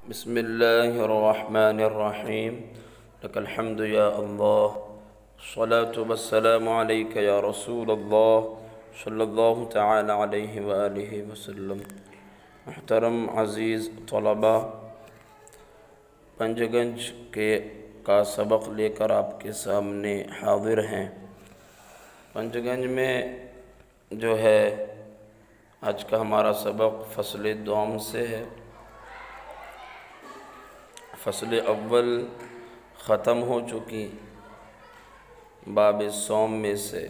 بسم اللہ الرحمن الرحیم لک الحمد یا اللہ الصلاة والسلام علیک یا رسول اللہ صلی اللہ تعالی علیہ وآلہ وسلم۔ محترم عزیز طلباء، پنجگنج کا سبق لے کر آپ کے سامنے حاضر ہیں۔ پنجگنج میں جو ہے آج کا ہمارا سبق فصل دوم سے ہے۔ فصل اول ختم ہو چکی باب صوم میں سے،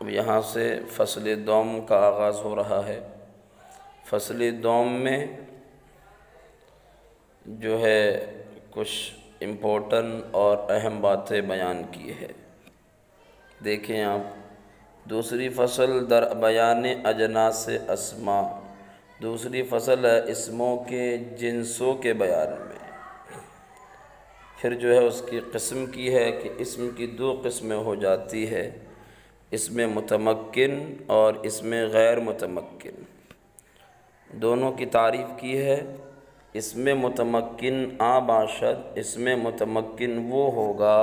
اب یہاں سے فصل دوم کا آغاز ہو رہا ہے۔ فصل دوم میں جو ہے کچھ امپورٹنٹ اور اہم باتیں بیان کی ہے۔ دیکھیں آپ، دوسری فصل در بیان اجناس اسماء، دوسری فصل ہے اسموں کے جنسوں کے بیان میں۔ پھر جو ہے اس کی قسم کی ہے کہ اسم کی دو قسمیں ہو جاتی ہے، اسم متمکن اور اسم غیر متمکن۔ دونوں کی تعریف کی ہے۔ اسم متمکن باشد، اسم متمکن وہ ہوگا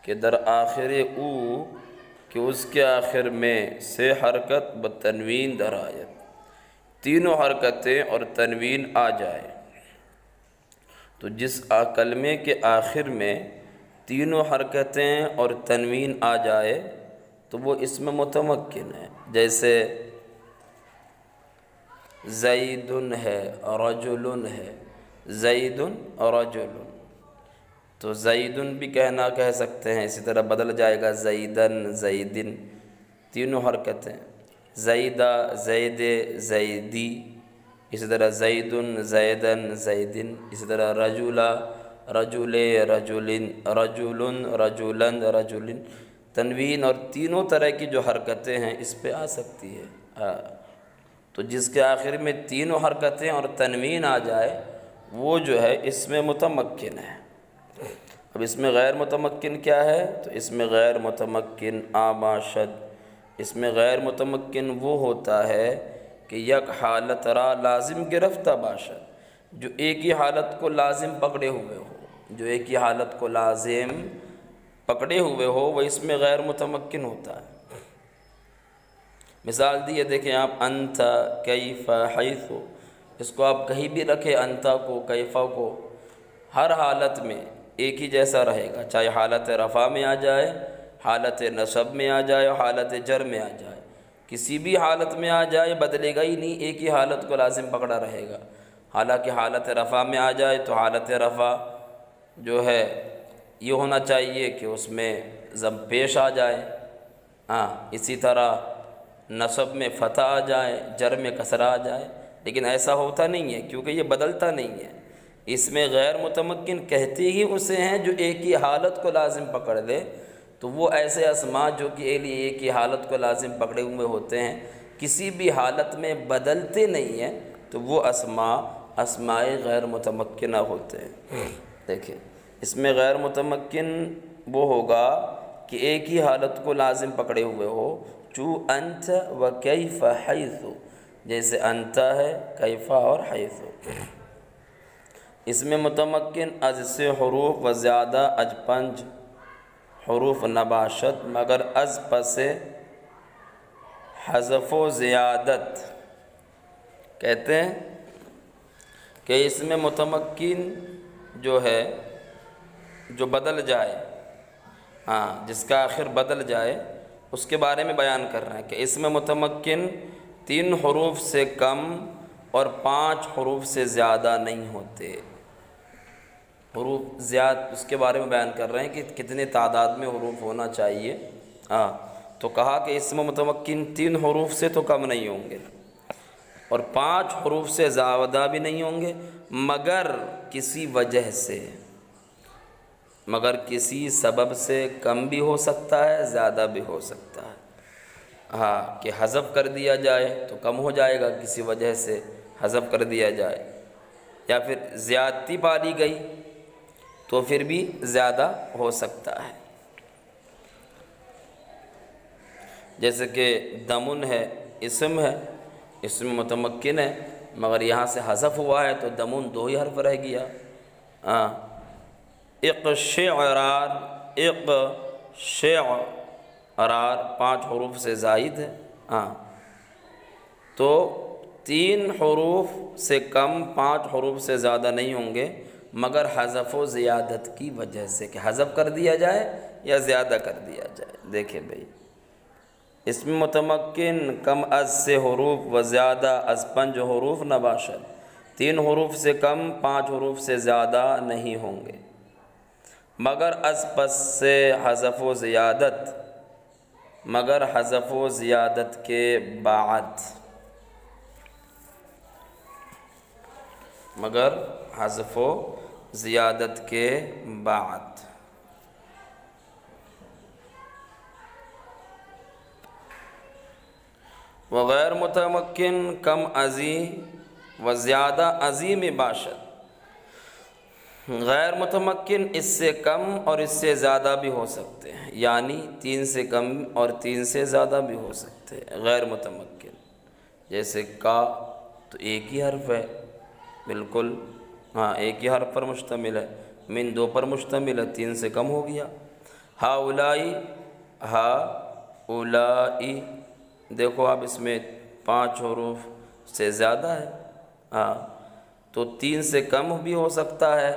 کہ در آخر او کہ اس کے آخر میں سے حرکت بتنوین در آیت، تینوں حرکتیں اور تنوین آ جائے۔ تو جس کلمے کے آخر میں تینوں حرکتیں اور تنوین آ جائے تو وہ اسم متمکن ہے۔ جیسے زید ہے، رجل ہے، زید رجل، تو زید بھی کہہ سکتے ہیں، اسی طرح بدل جائے گا زیدن زیدن، تینوں حرکتیں، زیدہ زید زیدی، اسی طرح زیدن زیدن زیدن، اسی طرح رجلا رجل رجلن، رجلن رجلن رجلن، تنوین اور تینوں طرح کی جو حرکتیں ہیں اس پہ آ سکتی ہے۔ تو جس کے آخر میں تینوں حرکتیں اور تنوین آ جائے وہ جو ہے اسم متمکن ہے۔ اب اس میں غیر متمکن کیا ہے؟ تو اس میں غیر متمکن باشد، اس میں غیر متمکن وہ ہوتا ہے کہ یک حالت را لازم گرفتہ باشد، جو ایک ہی حالت کو لازم پکڑے ہوئے ہو، جو ایک ہی حالت کو لازم پکڑے ہوئے ہو وہ اس میں غیر متمکن ہوتا ہے۔ مثال دی ہے، دیکھیں آپ، انت کیف حیث، اس کو آپ کہیں بھی رکھیں، انتا کو کیفہ کو، ہر حالت میں ایک ہی جیسا رہے گا، چاہے حالت رفع میں آ جائے، حالت نصب میں آ جائے اور حالت جر میں آ جائے، کسی بھی حالت میں آ جائے بدلے گا ہی نہیں، ایک ہی حالت کو لازم پکڑا رہے گا۔ حالانکہ حالت رفع میں آ جائے تو حالت رفع جو ہے یہ ہونا چاہیے کہ اس میں ضم پیش آ جائے، اسی طرح نصب میں فتح آ جائے، جر میں کسرہ آ جائے، لیکن ایسا ہوتا نہیں ہے کیونکہ یہ بدلتا نہیں ہے۔ اس میں غیر متمکن کہتے ہی اسے ہیں جو ایک ہی حالت کو لازم پکڑ لے، تو وہ ایسے اسماء جو کہ ایک ہی حالت کو لازم پکڑے ہوئے ہوتے ہیں، کسی بھی حالت میں بدلتے نہیں ہیں، تو وہ اسماء غیر متمکنہ ہوتے ہیں۔ دیکھیں، اس میں غیر متمکن وہ ہوگا کہ ایک ہی حالت کو لازم پکڑے ہوئے ہو، چو انت و کیف حیث، جیسے انت ہے، کیفہ اور حیث۔ اس میں متمکن از سے حروف و زیادہ از پنج حروف نباشد، مگر از پس حذف و زیادت، کہتے ہیں کہ اس میں متمکن جو ہے جو بدل جائے، جس کا آخر بدل جائے اس کے بارے میں بیان کر رہے ہیں کہ اس میں متمکن 3 حروف سے کم اور 5 حروف سے زیادہ نہیں ہوتے۔ حروف اس کے بارے میں بیان کر رہے ہیں کہ کتنے تعداد میں حروف ہونا چاہیے۔ تو کہا کہ اس میں متمکن 3 حروف سے تو کم نہیں ہوں گے اور 5 حروف سے زیادہ بھی نہیں ہوں گے، مگر کسی وجہ سے، مگر کسی سبب سے کم بھی ہو سکتا ہے، زیادہ بھی ہو سکتا ہے۔ کہ حذف کر دیا جائے تو کم ہو جائے گا، کسی وجہ سے حذف کر دیا جائے، یا پھر زیادتی پالی گئی تو پھر بھی زیادہ ہو سکتا ہے۔ جیسے کہ دمن ہے، اسم ہے، اسم متمکن ہے، مگر یہاں سے حذف ہوا ہے تو دمون 2 ہی حرف رہ گیا۔ اقشعرار، اقشعرار 5 حروف سے زائد ہے، تو 3 حروف سے کم 5 حروف سے زیادہ نہیں ہوں گے مگر حذف و زیادت کی وجہ سے، کہ حذف کر دیا جائے یا زیادہ کر دیا جائے۔ دیکھیں بھئی، اسم متمکن کم از سے حروف و زیادہ از 5 حروف نباشد، 3 حروف سے کم 5 حروف سے زیادہ نہیں ہوں گے مگر از پس سے حذف و زیادت، مگر حذف و زیادت کے بعد، مگر حذف و زیادت کے بعد۔ وغیر متمکن کم ازی و زیادہ عظیم باشد، غیر متمکن اس سے کم اور اس سے زیادہ بھی ہو سکتے ہیں، یعنی 3 سے کم اور 3 سے زیادہ بھی ہو سکتے ہیں غیر متمکن۔ جیسے کا تو ایک ہی حرف ہے، بالکل ایک ہی حرف پر مشتمل ہے، من 2 پر مشتمل ہے، 3 سے کم ہو گیا۔ ہا اولائی، ہا اولائی، دیکھو آپ اس میں 5 حروف سے زیادہ ہے، تو 3 سے کم بھی ہو سکتا ہے،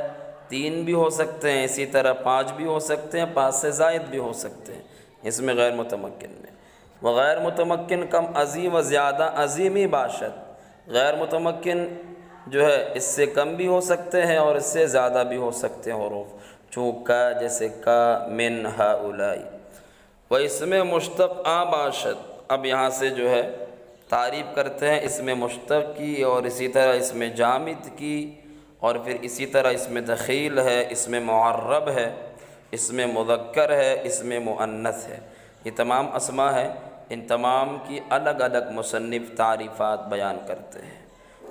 3 بھی ہو سکتے ہیں، اسی طرح 5 بھی ہو سکتے ہیں، 5 سے زائد بھی ہو سکتے ہیں اس میں غیر متمکن میں۔ وغیر متمکن کم عظیم و زیادہ عظیمی باشد، غیر متمکن جو ہے اس سے کم بھی ہو سکتے ہیں اور اس سے زیادہ بھی ہو سکتے ہیں حروف، چون کا جیسے کا، من، ہا اولائی۔ و اس میں مشتق آ باشد، اب یہاں سے جو ہے تعریف کرتے ہیں اس میں مشتق کی، اور اسی طرح اس میں جامد کی، اور پھر اسی طرح اس میں دخیل ہے، اس میں معرب ہے، اس میں مذکر ہے، اس میں مؤنث ہے، یہ تمام اسماء ہے، ان تمام کی الگ الگ مصنف تعریفات بیان کرتے ہیں۔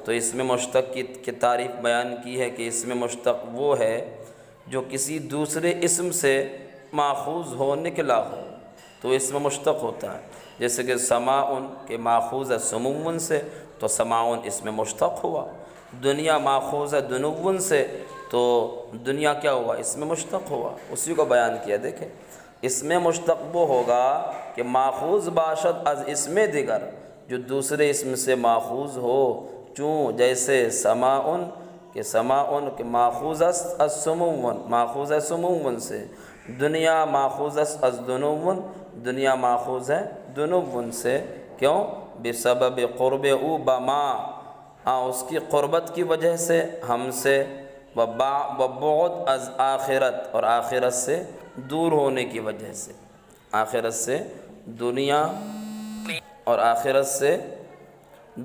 تو اس میں مشتق کی تعریف بیان کی ہے کہ اس میں مشتق وہ ہے جو کسی دوسرے اسم سے ماخوذ ہو، نکلا ہو، تو اس میں مشتق ہوتا ہے۔ جیسے کہ سماعن کے ماخوذ ہے سمون سے، تو سماعن اس میں مشتق ہوا۔ دنیا ماخوذ ہے دنون سے، تو دنیا کیا ہوا، اس میں مشتق ہوا، اسی کو بیان کیا۔ دیکھیں اس میں مشتق وہ ہوگا کہ ماخوذ باشد از اسم دیگر، جو دوسرے اسم سے ماخوذ ہو، چون جیسے سماعن کہ سماعن کے ماخوذ است از سمون، ماخوذ ہے سمون سے، دنیا ماخوذ است از دنون، دنیا ماخوذ ہے دنون سے، کیوں؟ بسبب قرب او بما، اس کی قربت کی وجہ سے ہم سے، وبعد از آخرت، اور آخرت سے دور ہونے کی وجہ سے، آخرت سے دنیا اور آخرت سے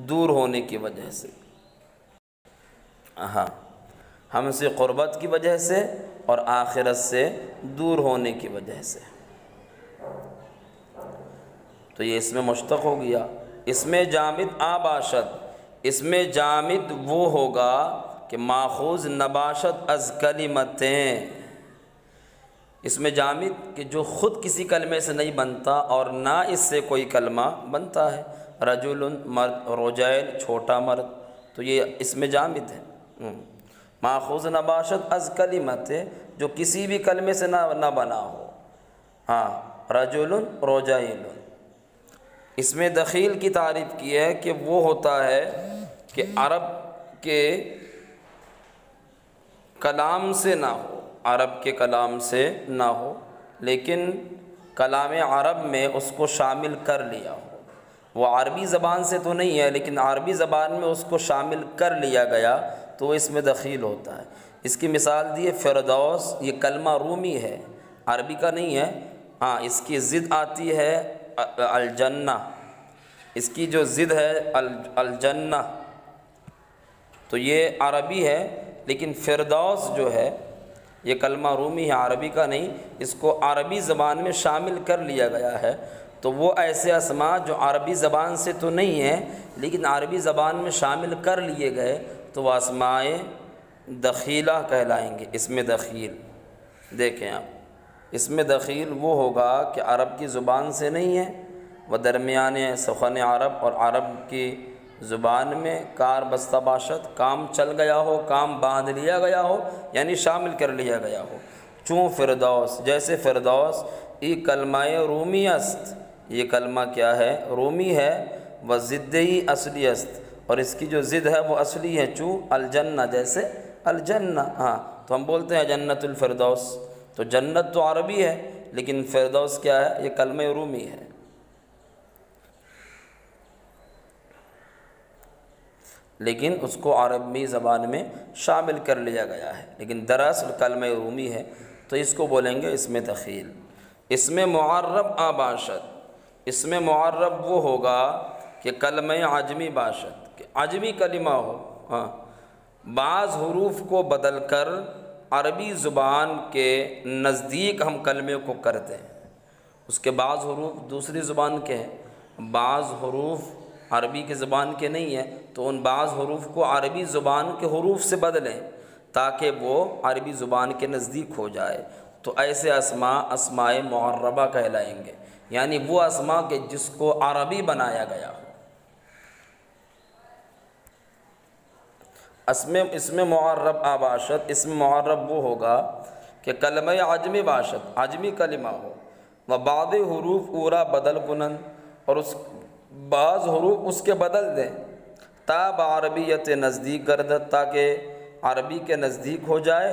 دور ہونے کی وجہ سے، ہم سے قربت کی وجہ سے اور آخرت سے دور ہونے کی وجہ سے، تو یہ اس میں مشتق ہو گیا۔ اس میں جامد آباشد، اس میں جامد وہ ہوگا کہ ماخوذ نباشد از کلمتیں، اس میں جامد کہ جو خود کسی کلمے سے نہیں بنتا اور نہ اس سے کوئی کلمہ بنتا ہے، رجل مرد، رجیل چھوٹا مرد، تو یہ اس میں جامد ہے۔ ماخوذ نباشد از کلمتیں، جو کسی بھی کلمے سے نہ بنا ہو، رجل رجیل۔ اس میں دخیل کی تعریف کی ہے کہ وہ ہوتا ہے کہ عرب کے کلام سے نہ ہو، عرب کے کلام سے نہ ہو، لیکن کلام عرب میں اس کو شامل کر لیا ہو، وہ عربی زبان سے تو نہیں ہے لیکن عربی زبان میں اس کو شامل کر لیا گیا، تو اس میں دخیل ہوتا ہے۔ اس کی مثال دی ہے فردوس، یہ کلمہ رومی ہے، عربی کا نہیں ہے، اس کی ضد آتی ہے الجنہ، اس کی جو ضد ہے الجنہ، تو یہ عربی ہے، لیکن فردوس جو ہے یہ کلمہ رومی ہے، عربی کا نہیں، اس کو عربی زبان میں شامل کر لیا گیا ہے۔ تو وہ ایسے اسماء جو عربی زبان سے تو نہیں ہیں لیکن عربی زبان میں شامل کر لیے گئے، تو وہ اسماء دخیلہ کہلائیں گے۔ اس میں دخیل دیکھیں آپ، اس میں دخیل وہ ہوگا کہ عرب کی زبان سے نہیں ہے، وہ درمیان سخن عرب اور عرب کی زبان میں کار بستہ باشد، کام چل گیا ہو، کام باندھ لیا گیا ہو، یعنی شامل کر لیا گیا ہو۔ چوں فردوس، جیسے فردوس، ای کلمہ رومی است، یہ کلمہ کیا ہے؟ رومی ہے، و ضدی اصلی است، اور اس کی جو ضد ہے وہ اصلی ہے۔ چوں الجنہ، جیسے الجنہ، ہاں تو ہم بولتے ہیں جنت الفردوس، تو جنت تو عربی ہے لیکن فردوس کیا ہے؟ یہ کلمہ رومی ہے۔ لیکن اس کو عربی زبان میں شامل کر لیا گیا ہے، لیکن دراصل کلمہ رومی ہے، تو اس کو بولیں گے اسم دخیل۔ اسم معرب آباشد، اسم معرب وہ ہوگا کہ کلمہ عجمی باشد، کہ عجمی کلمہ ہو، ہاں بعض حروف کو بدل کر عربی زبان کے نزدیک ہم کلمے کو کرتے ہیں۔ اس کے بعض حروف دوسری زبان کے ہیں، بعض حروف عربی کی زبان کے نہیں ہیں، تو ان بعض حروف کو عربی زبان کے حروف سے بدلیں تاکہ وہ عربی زبان کے نزدیک ہو جائے، تو ایسے اسماء اسماء معربہ کہلائیں گے، یعنی وہ اسماء کے جس کو عربی بنایا گیا ہو۔ اسم معرب آباشد، اسم معرب وہ ہوگا کہ کلمہ عجمی باشد، عجمی کلمہ ہو، و بعض حروف اورا بدل کنن، اور اس بعض حروف اس کے بدل دیں، تا بعربیت نزدیک گردت، تاکہ عربی کے نزدیک ہو جائے،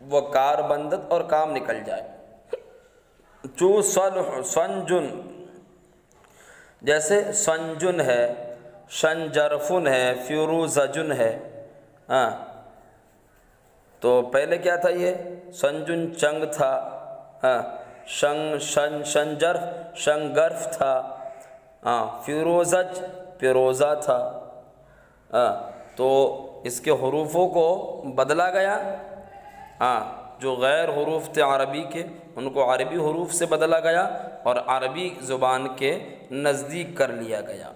وہ کار بندت اور کام نکل جائے۔ چوں صلح سنجن، جیسے سنجن ہے، شنجرفن ہے، فیروزجن ہے، ہاں تو پہلے کیا تھا؟ یہ سنجن چنگ تھا، ہاں شنجرف شنگرف تھا، ہاں فیروزج پیروزہ تھا، ہاں تو اس کے حروفوں کو بدلا گیا، ہاں جو غیر حروف تھے عربی کے ان کو عربی حروف سے بدلا گیا اور عربی زبان کے نزدیک کر لیا گیا۔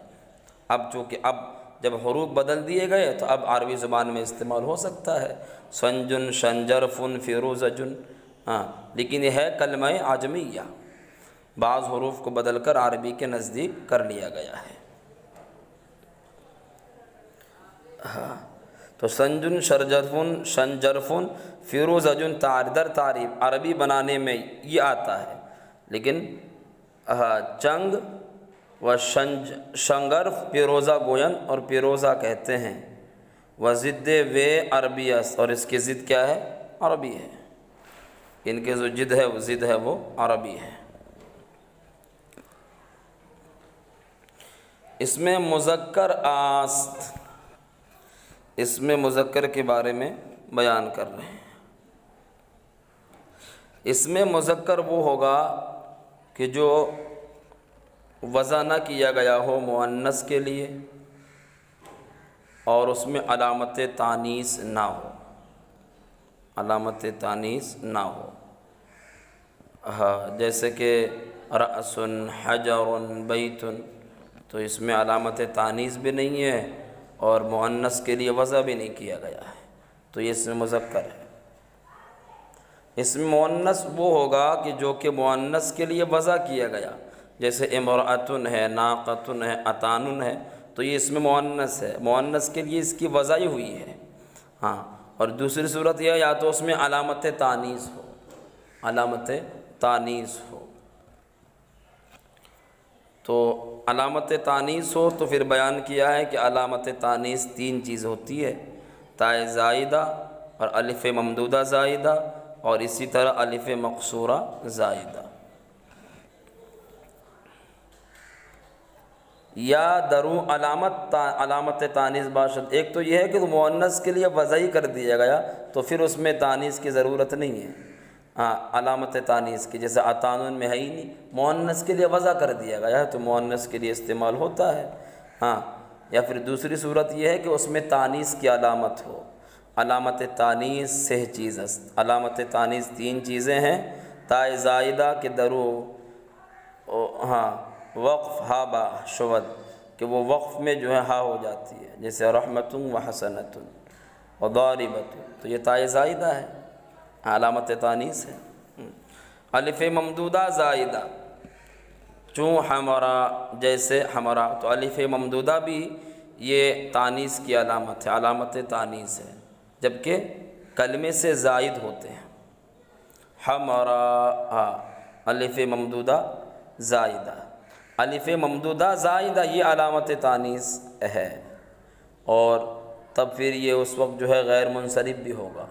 اب چونکہ اب جب حروف بدل دیے گئے تو اب عربی زبان میں استعمال ہو سکتا ہے، سنجن شنجرفن فیروزجن، ہاں لیکن یہ ہے کلمہ عجمیہ، بعض حروف کو بدل کر عربی کے نزدیک کر لیا گیا ہے۔ ہاں تو سنجن شرجرفن شنجرفن فیروزجن در تعریف عربی بنانے میں یہ آتا ہے، لیکن چنگ و شنگرف پیروزہ گوین اور پیروزہ کہتے ہیں، و ضد وے عربی است، اور اس کی ضد کیا ہے؟ عربی ہے، ان کے جو ضد ہے وہ عربی ہے۔ اس میں مذکر آست، اس میں مذکر کے بارے میں بیان کر رہے ہیں۔ اس میں مذکر وہ ہوگا کہ جو وضع نہ کیا گیا ہو مؤنث کے لیے اور اس میں علامت تانیث نہ ہو، علامت تانیث نہ ہو، ہاں جیسے کہ رأس حجر بیت، تو اس میں علامت تانیث بھی نہیں ہے اور مؤنث کے لیے وضع بھی نہیں کیا گیا ہے، تو یہ اس میں مذکر ہے۔ اس میں مؤنث وہ ہوگا کہ جو کہ مؤنث کے لیے وضع کیا گیا، جیسے امرأتن ہے، ناقتن ہے، اتانن ہے، تو یہ اس میں مؤنث ہے، مؤنث کے لیے اس کی وضع ہی ہوئی ہے، ہاں اور دوسری صورت یہ یا تو اس میں علامت تانیث ہو، علامت تانیث ہو، تو علامت تانیث ہو تو پھر بیان کیا ہے کہ علامت تانیث تین چیز ہوتی ہے، تائے زائدہ اور الف ممدودہ زائدہ اور اسی طرح الف مقصورہ زائدہ۔ یا درو علامت تانیث باشد، ایک تو یہ ہے کہ مؤنث کے لیے وضع ہی کر دیا گیا تو پھر اس میں تانیث کی ضرورت نہیں ہے، ہاں علامت تانیث کی، جیسے اتانن میں ہے ہی نہیں، مؤنث کے لیے وضع کر دیا گیا ہے تو مؤنث کے لیے استعمال ہوتا ہے، ہاں یا پھر دوسری صورت یہ ہے کہ اس میں تانیث کی علامت ہو۔ علامت تانیث سہ چیز است، علامت تانیث تین چیزیں ہیں، تائے زائدہ کے درو، ہاں وقف ہا با شود، کہ وہ وقف میں جو ہے ہا ہو جاتی ہے، جیسے رحمت و حسنت و ضاربت، تو یہ تائے زائدہ ہے، علامت تانیث ہے۔ الف ممدودہ زائدہ، چوں حمرا، جیسے حمرا، تو الف ممدودہ بھی یہ تانیث کی علامت ہے، علامت تانیث ہے، جبکہ کلمے سے زائد ہوتے ہیں۔ حمراء، الف ممدودہ زائدہ، الف ممدودہ زائدہ یہ علامت تانیث ہے، اور تب پھر یہ اس وقت جو ہے غیر منصرف بھی ہوگا۔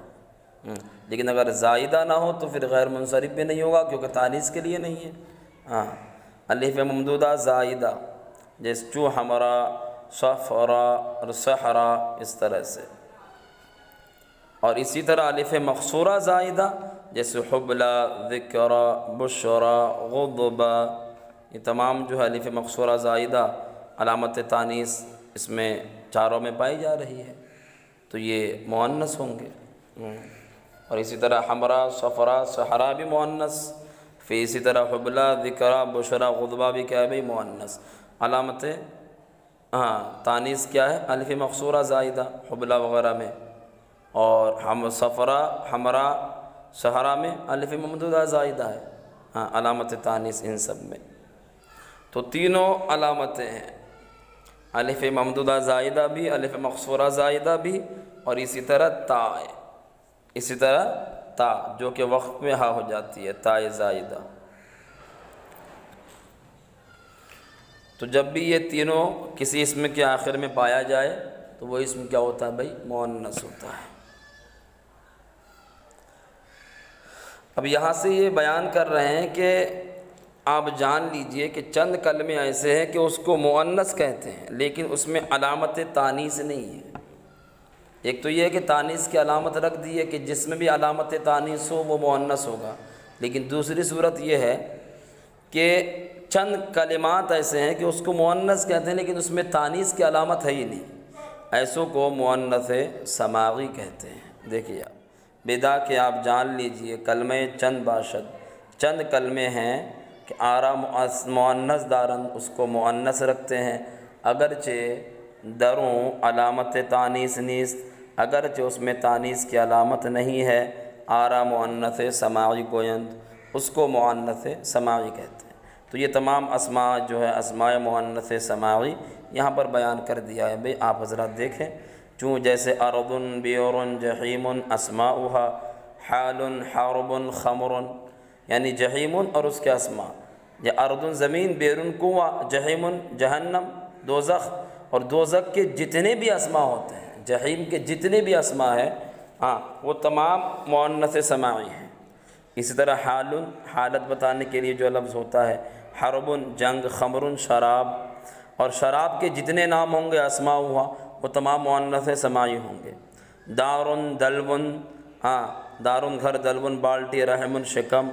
لیکن اگر زائدہ نہ ہو تو پھر غیر منصرف بھی نہیں ہوگا، کیونکہ تانیث کے لیے نہیں ہے۔ الف ممدودہ زائدہ، جیسے چو حمراء، صفراء اور صحراء، اس طرح سے۔ اور اسی طرح الف مقصورہ زائدہ، جیسے حبلہ، ذکرہ، بشرہ، غضبہ، یہ تمام جو ہے الف مقصورہ زائدہ علامت تانیث اس میں چاروں میں پائی جا رہی ہے، تو یہ مؤنث ہوں گے۔ اور اسی طرح حمراء، صفراء، صحراء بھی مؤنث، پھر اسی طرح حبلہ، ذکرہ، بشرہ، غضبہ بھی کیا ہے بھئی مؤنث۔ علامت تانیث کیا ہے؟ الف مقصورہ زائدہ حبلہ وغیرہ میں، اور صفراء، حمراء، صحراء میں الف ممدودہ زائدہ ہے۔ علامت تانیث ان سب میں تو تینوں علامتیں ہیں، الف ممدودہ زائدہ بھی، الف مقصورہ زائدہ بھی، اور اسی طرح تا، اسی طرح تا جو کہ وقت میں ہا ہو جاتی ہے، تا زائدہ۔ تو جب بھی یہ تینوں کسی اسم کے آخر میں پایا جائے تو وہ اسم کیا ہوتا ہے بھائی؟ مؤنث ہوتا ہے۔ اب یہاں سے یہ بیان کر رہے ہیں کہ آپ جان لیجئے کہ چند کلمے ایسے ہیں کہ اس کو مؤنث کہتے ہیں لیکن اس میں علامت تانیث نہیں ہے۔ ایک تو یہ ہے کہ تانیث کی علامت رکھ دی ہے کہ جس میں بھی علامت تانیث ہو وہ مؤنث ہوگا، لیکن دوسری صورت یہ ہے کہ چند کلمات ایسے ہیں کہ اس کو مؤنث کہتے ہیں لیکن اس میں تانیث کی علامت ہے ہی نہیں، ایسوں کو مؤنث سماعی کہتے ہیں۔ دیکھیے بدا کہ آپ جان لیجئے کلمہ چند باشد، چند کلمے ہیں کہ آرا مؤنث دارن اس کو مؤنث رکھتے ہیں، اگرچہ دروں علامت تانیث نیست، اگرچہ اس میں تانیث کی علامت نہیں ہے، آرا مؤنث سماعی گویند اس کو مؤنث سماعی کہتے ہیں۔ تو یہ تمام اسماء جو ہے اسماء مؤنث سماعی یہاں پر بیان کر دیا ہے۔ بھئی آپ حضرات دیکھیں، چوں جیسے ارض، بیور، جحیم، اسماؤہا، حال، حرب، خمر، یعنی جحیم اور اس کے اسماء، یہ ارض زمین، بیرون کنواں، جحیم جہنم دوزخ، اور دوزخ کے جتنے بھی اسماء ہوتے ہیں، جحیم کے جتنے بھی اسماء ہیں وہ تمام مؤنث سماعی ہیں۔ اسی طرح حال، حالت بتانے کے لیے جو لفظ ہوتا ہے، حرب جنگ، خمر شراب، اور شراب کے جتنے نام ہوں گے اسماء ہوا وہ تمام مؤنث سماعی ہوں گے۔ دار دلو، دار گھر، دلو بالٹی، رحم شکم،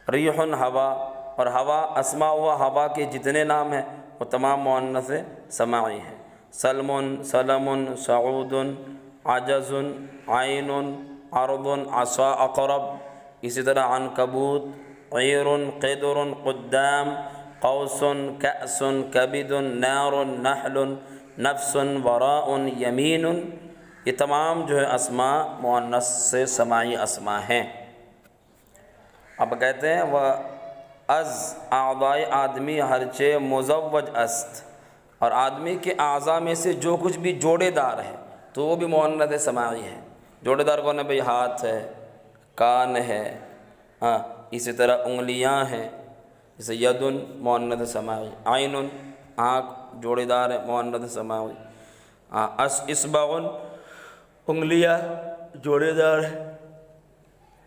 ریح ہوا، اور ہوا اسماء ہوا ہوا کے جتنے نام ہیں وہ تمام مؤنث سماعی ہیں۔ سلم، سلم، سعود، عجز، عین، عرض، عصا، اقرب، اسی طرح عنکبوت، عیر، قدر، قدام، قوس، کأس، کبد، نار، نحل، نفس، وراء، یمین، یہ تمام جو ہے اسماء مؤنث سے سماعی اسماء ہیں۔ اب کہتے ہیں وہ از اعضاء آدمی ہرچے مزوج است، اور آدمی کے اعضاء میں سے جو کچھ بھی جوڑے دار ہے تو وہ بھی مؤنث سماعی ہے۔ جوڑے دار کون ہے بھئی؟ ہاتھ ہے، کان ہے، اسی طرح انگلیاں ہیں، جیسے ید مؤنث سماعی، عین آنکھ جوڑے دار ہے مؤنث سماعی، اصبع انگلیاں جوڑے دار ہے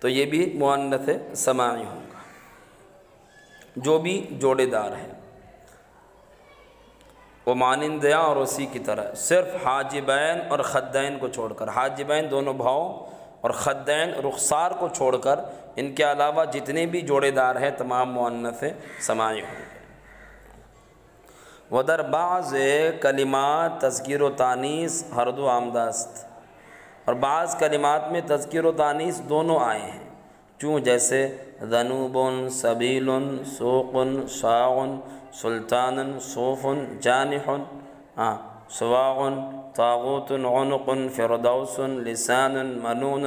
تو یہ بھی مؤنث سماعی ہوگا، جو بھی جوڑے دار ہے۔ وہ مانندیاں اور اسی کی طرح صرف حاجبین اور خدین کو چھوڑ کر، حاجبین دونوں بھاؤں اور خدین رخسار کو چھوڑ کر ان کے علاوہ جتنے بھی جوڑے دار ہیں تمام مؤنث سماعی ہوں گے۔ ودر بعض کلمات تذکیر و تانیث ہر دو آمدہ است، اور بعض کلمات میں تذکیر و تانیث دونوں آئے ہیں، چوں جیسے ذنوب، سبیل، سوق، شاع، سلطان، صوف، جانح، سواع، طاغوت، عنق، فردوس، لسان، منون،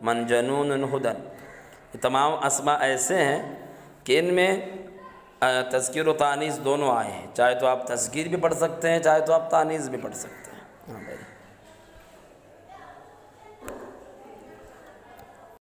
منجنون، ہدن، یہ تمام اسماء ایسے ہیں کہ ان میں تذکیر و تانیث دونوں آئے ہیں، چاہے تو آپ تذکیر بھی پڑھ سکتے ہیں، چاہے تو آپ تانیث بھی پڑھ سکتے ہیں۔ ہاں بھائی۔